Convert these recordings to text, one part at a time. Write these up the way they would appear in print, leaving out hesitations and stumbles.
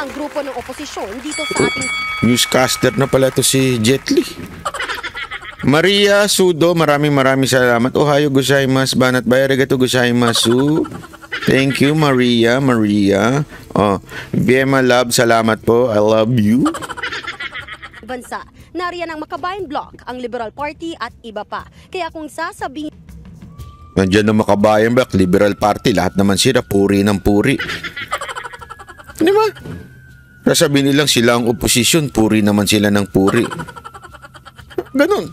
ang grupo ng oposisyon dito sa ating Newscaster na pala to si Jet Li. Maria Sudo, maraming salamat. Ohayo gozaimasu, banat bay, arigatou gozaimasu. Thank you, Maria. Oh, Biema Love, salamat po. I love you. bansa. Nariyan ang Makabayan Bloc, ang Liberal Party at iba pa. Kaya kung sasabihin Nandiyan ang Makabayan Bloc, Liberal Party, lahat naman sila puri ng puri. Di ba? Sasabihin nilang sila ang oposisyon, puri naman sila ng puri. Ganun.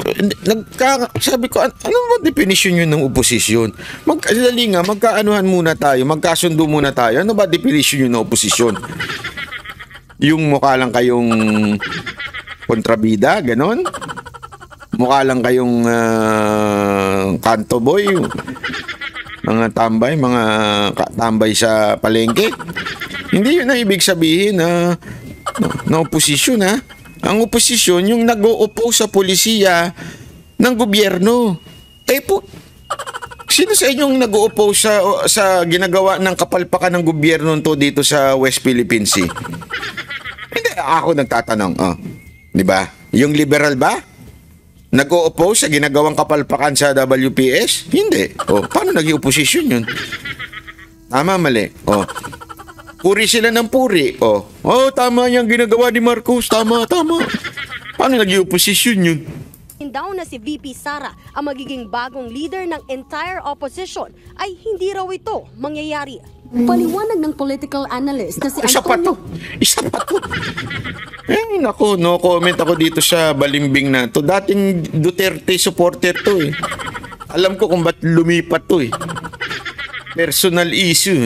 Sabi ko, ano ba definition yun ng oposisyon? Dali nga, magkaanuhan muna tayo, magkasundo muna tayo. Ano ba definition yun ng oposisyon? Yung mukha lang kayong kontrabida, ganun? Mukha lang kayong kanto boy, mga tambay sa palengke. Hindi yun ang ibig sabihin na oposisyon, ha? Ang oposisyon, yung nag-o-oppose sa polisiya ng gobyerno. Sino sa inyong nag-o-oppose sa ginagawa ng kapalpakan ng gobyerno to dito sa West Philippine Sea? Hindi, ako nagtatanong. Di ba? Yung liberal ba? Nag-o-oppose sa ginagawang kapalpakan sa WPS? Hindi. Paano naging oposisyon yun? Tama, mali. Puri sila ng puri. Tama yung ginagawa ni Marcos. Tama. Paano naging oposisyon yun? daw na si VP Sara ang magiging bagong leader ng entire opposition ay hindi raw ito mangyayari. Paliwanag ng political analyst na si Antonio. Isa pa to. Nako, no comment ako dito sa balimbing na to. Dating Duterte supporter to . Alam ko kung ba't lumipat to . Personal issue .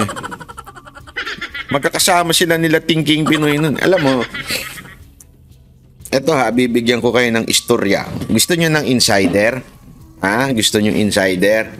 Magkakasama sila nila Thinking Pinoy nun. Alam mo, eto bibigyan ko kayo ng istorya. Gusto nyo ng insider? Gusto nyo insider?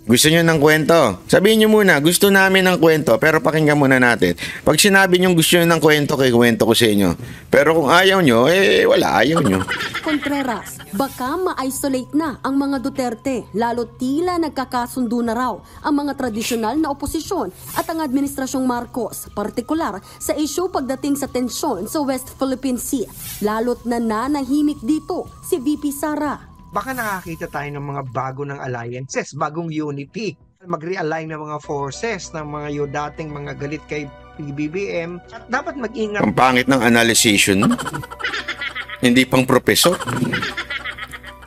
Gusto nyo ng kwento? Sabihin nyo muna, gusto namin ng kwento, pero pakinggan muna natin. Pag sinabi nyo gusto nyo ng kwento, kwento ko sa inyo. Pero kung ayaw nyo, wala, ayaw nyo. Contreras, baka ma-isolate na ang mga Duterte, lalo tila nagkakasundo na raw ang mga tradisyonal na oposisyon at ang Administrasyong Marcos, partikular sa issue pagdating sa tensyon sa West Philippine Sea. Lalo't nananahimik dito si VP Sara. Baka nakakita tayo ng mga bago ng alliances, bagong unity. Mag-realign ng mga forces ng mga dating mga galit kay PBBM. At dapat mag-ingat. Ang pangit ng analyzation. Hindi pang professor.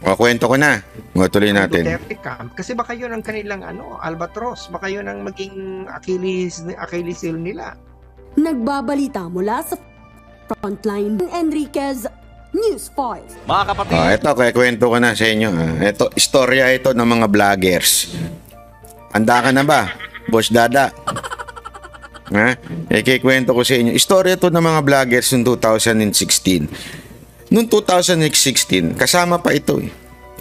Kwento ko na. Tuloy natin. Duterte camp. Kasi baka yun ang kanilang albatros. Baka yun ang maging Achilles heel nila. Nagbabalita mula sa Frontline, Enriquez, News 5. Mga kapatid. Ito, kwento ko na sa inyo. Ito, istorya ito ng mga vloggers. Handa ka na ba, Boss Dada? Kwento ko sa inyo. Istorya ito ng mga vloggers noong 2016. Noong 2016, kasama pa ito .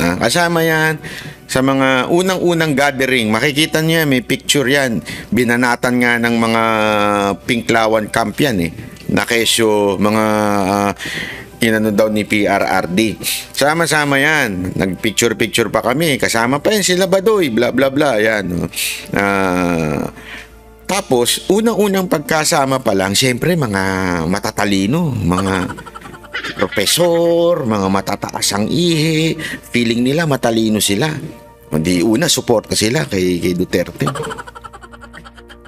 Kasama yan sa mga unang-unang gathering. Makikita niyo may picture yan. Binanatan nga ng mga Pinklawan camp yan . Na kesyo mga inano daw ni PRRD. Sama-sama yan. Nag-picture-picture pa kami. Kasama pa yan sila Badoy. Bla bla bla. Yan. Tapos, unang-unang pagkasama pa lang, siyempre mga matatalino. Mga profesor, mga matataas ang ihi. Feeling nila matalino sila. Hindi una, suporta sila kay Duterte.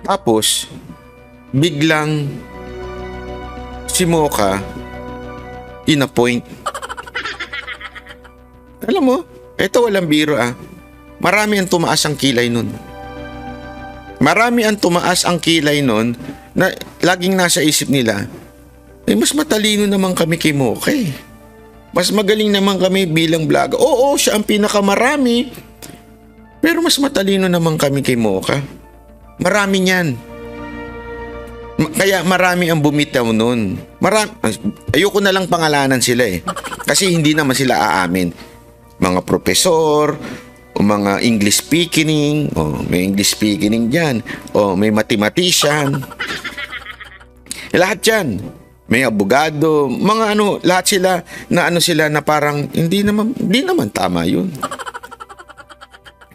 Tapos, biglang si Mocha in-appoint. Alam mo, ito walang biro Marami ang tumaas ang kilay nun. Marami ang tumaas ang kilay nun na laging nasa isip nila, mas matalino naman kami kay Mocha . Mas magaling naman kami bilang vlogger. Oo, siya ang pinakamarami. Pero mas matalino naman kami kay Mocha. Marami niyan. Kaya marami ang bumitaw nun. Ayoko na lang pangalanan sila Kasi hindi naman sila aamin. Mga profesor, o mga English speaking, may English speaking dyan, may mathematician. Lahat yan. May abogado, mga lahat sila na sila na parang hindi naman tama yun.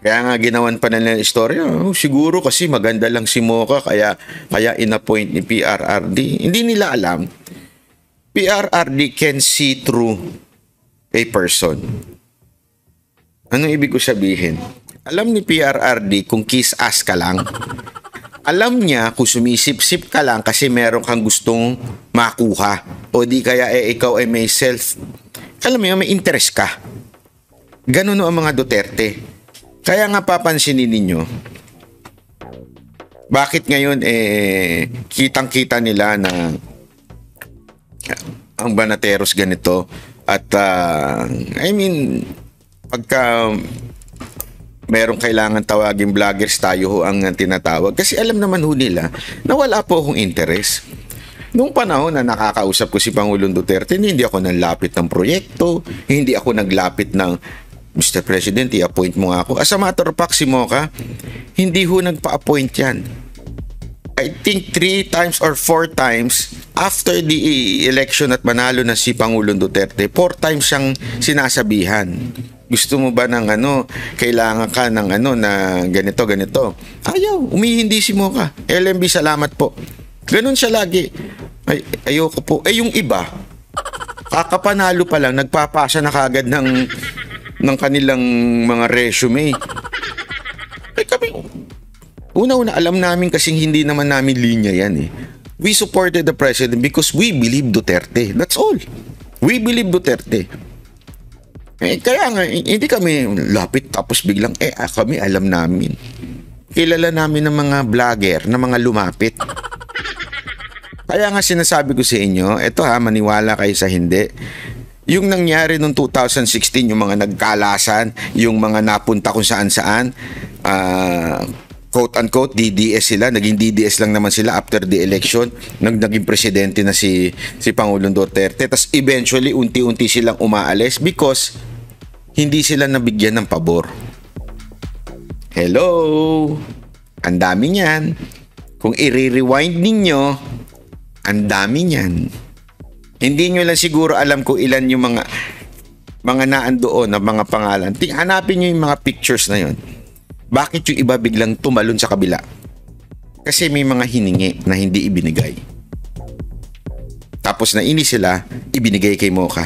Kaya nga ginawan pa nila ng istorya, siguro kasi maganda lang si Mocha kaya in-appoint ni PRRD. Hindi nila alam. PRRD can see through a person. Anong ibig ko sabihin? Alam ni PRRD kung kiss-ass ka lang. Alam niya kung sumisip-sip ka lang kasi meron kang gustong makuha. O di kaya ikaw ay may alam mo yun, may interest ka. Ganun ang mga Duterte. Kaya nga papansinin ninyo, bakit ngayon kitang-kita nila na ang Banateros ganito at pagka merong kailangan tawagin vloggers, tayo ho ang tinatawag. Kasi alam naman ho nila na wala po akong interest. Noong panahon na nakakausap ko si Pangulong Duterte, hindi ako naglapit ng proyekto, hindi ako naglapit ng Mr. President, i-appoint mo nga ako. As a matter of fact, si Mocha, hindi ho nagpa-appoint yan. I think 3 times or 4 times after the election at manalo na si Pangulong Duterte, 4 times siyang sinasabihan. Gusto mo ba ng kailangan ka ng na ganito. Ayaw, umihindi si Mocha. LMB, salamat po. Ganun siya lagi. Ayoko po. Yung iba, kakapanalo pa lang, nagpapasa na kagad ng kanilang mga resume. Kami, una-una, alam namin kasing hindi naman namin linya yan. We supported the president because we believe Duterte. That's all. We believe Duterte. Kaya nga, hindi kami lapit tapos biglang, kami alam namin. Kilala namin ng mga vlogger, na mga lumapit. Kaya nga sinasabi ko sa inyo, maniwala kayo sa hindi. Yung nangyari noong 2016, yung mga nagkalasan, yung mga napunta kung saan-saan, quote-unquote, DDS sila. Naging DDS lang naman sila after the election. Naging presidente na si Pangulong Duterte. Tapos eventually, unti-unti silang umaalis because hindi sila nabigyan ng pabor. Hello! Ang dami niyan. Kung i-rewind ninyo, ang dami niyan. Hindi nyo lang siguro alam kung ilan yung mga naan doon na mga pangalan. Hanapin nyo yung mga pictures na yon. Bakit yung iba biglang tumalon sa kabila? Kasi may mga hiningi na hindi ibinigay. Tapos nainis sila, ibinigay kay Mocha.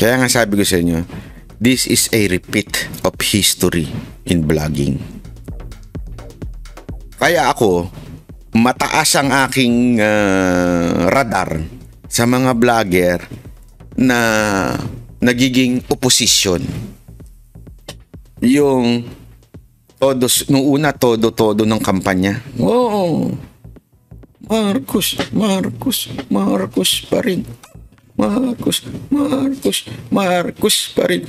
Kaya nga sabi ko sa inyo, this is a repeat of history in vlogging. Kaya ako, mataas ang aking radar sa mga vlogger na nagiging opposition. Yung nung una todo ng kampanya. Oo. Marcos pa rin. Marcos pa rin.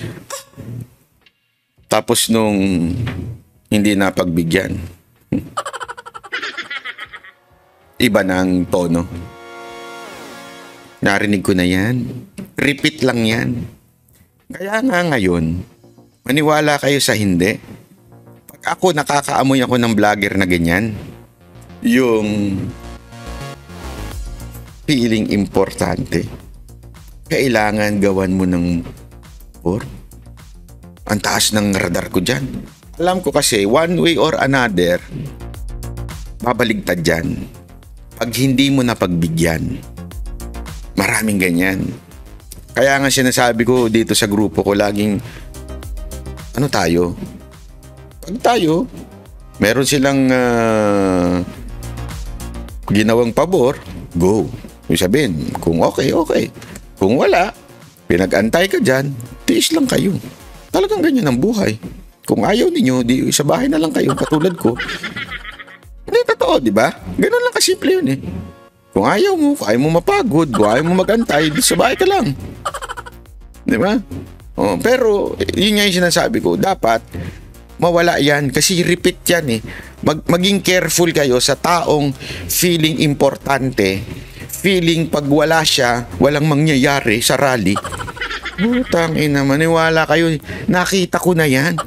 Tapos nung hindi napagbigyan, iba na ang tono. Narinig ko na yan. Repeat lang yan. Kaya nga ngayon, maniwala kayo sa hindi. Pag ako, nakakaamoy ako ng vlogger na ganyan, yung feeling importante, kailangan gawan mo ng ang taas ng radar ko dyan. Alam ko kasi, one way or another, babaligtad dyan. Pag hindi mo na pagbigyan, maraming ganyan. Kaya nga sinasabi ko dito sa grupo ko laging, tayo? Pag tayo, meron silang ginawang pabor, go. Yung sabihin, kung okay. Kung wala, pinag-antay ka dyan, tiis lang kayo. Talagang ganyan ang buhay. Kung ayaw ninyo, di sa bahay na lang kayo, katulad ko. Hindi totoo, di ba? Ganun lang kasimple yun eh. Kung ayaw mo mapagod, kung ayaw mo mag-antay, di sa bahay ka lang. Di ba? Pero, yun nga yung sinasabi ko, dapat mawala yan kasi repeat yan eh. Maging careful kayo sa taong feeling importante, feeling pag wala siya, walang mangyayari sa rally. Tangina, maniwala kayo. Nakita ko na yan.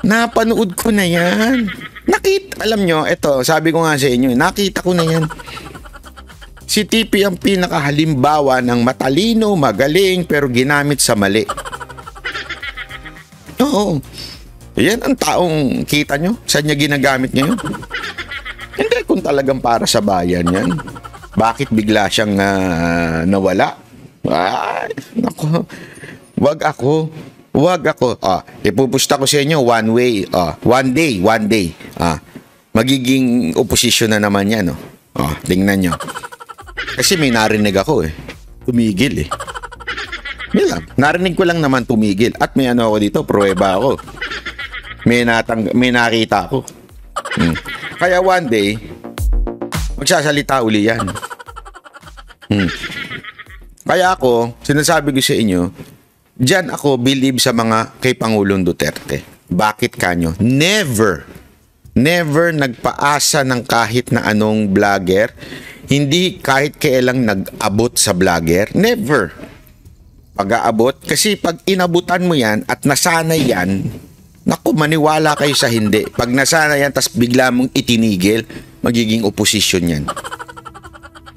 Napanood ko na yan. Alam nyo, eto, sabi ko nga sa inyo, nakita ko na yan. Si TP ang pinakahalimbawa ng matalino, magaling, pero ginamit sa mali. Oo. Yan ang taong kita nyo. Saan niya ginagamit ngayon? Hindi, kung talagang para sa bayan yan. Bakit bigla siyang nawala? Ay, naku. Wag ako. Ipupusta ko sa inyo one way. One day. Magiging opposition na naman yan. Tingnan nyo. Kasi may narinig ako Tumigil Yan lang. Narinig ko lang naman tumigil. At may ako dito, pruweba ako. May nakita ako. Kaya one day, magsasalita uli yan. Kaya ako, sinasabi ko sa inyo, diyan ako believe sa mga kay Pangulong Duterte. Bakit kanyo? Never nagpaasa ng kahit na anong vlogger. Hindi kahit kailang nag-abot sa vlogger. Never. Pag-aabot. Kasi pag inabutan mo yan at nasanay yan, naku, maniwala kayo sa hindi. Pag nasanay yan, tas bigla mong itinigil, magiging opposition yan.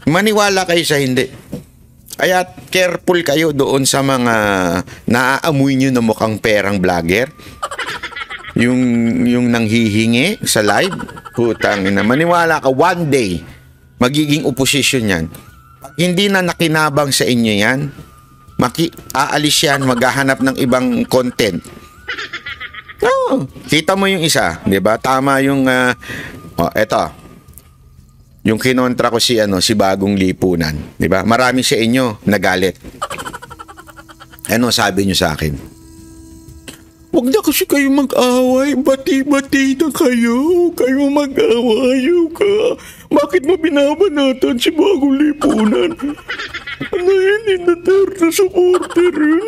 Maniwala kayo sa hindi. Kaya careful kayo doon sa mga naaamoy nyo na mukhang perang vlogger. Yung nanghihingi sa live, putang ina, maniwala ka, one day, magiging opposition yan. Pag hindi na nakinabang sa inyo yan, aalis yan, maghahanap ng ibang content. Kita mo yung isa, di ba? Tama yung, eto, yung kinontra ko si Bagong Lipunan, di ba? Marami sa inyo nagalit. Ano sabi nyo sa akin? Huwag na kasi kayo mag-away. Bati-bati na kayo. Kayo mag-away ka. Bakit mo binabanatan si Bagong Lipunan? Ano yun? Inatar na supporter yun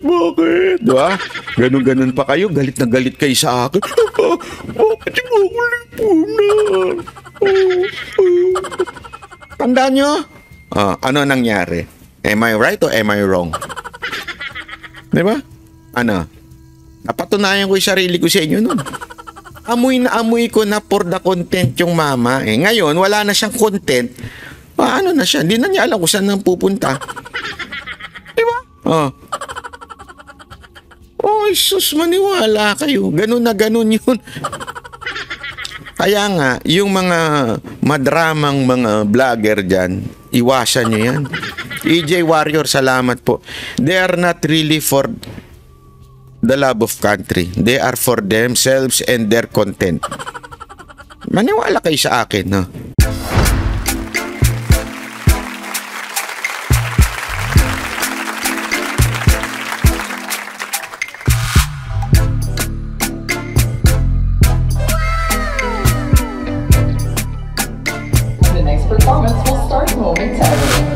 Bakit? Diba? Ganon-ganon pa kayo. Galit na galit kayo sa akin. Bakit si Bagong Lipunan? Tandaan nyo? Ano nangyari? Am I right or am I wrong? Diba? Napatunayan ko yung sarili ko sa inyo nun. Amoy na amoy ko na for the content yung mama. Ngayon, wala na siyang content. Ano na siya? Hindi na niya alam kung saan nang pupunta. Diba? Sus, maniwala kayo. Ganun na ganun yun. Kaya nga, yung mga madramang mga vlogger dyan, iwasan nyo yan. EJ Warrior, salamat po. They are not really for the love of country. They are for themselves and their content. Maniwala kayo sa akin, no? The next performance will start momentarily.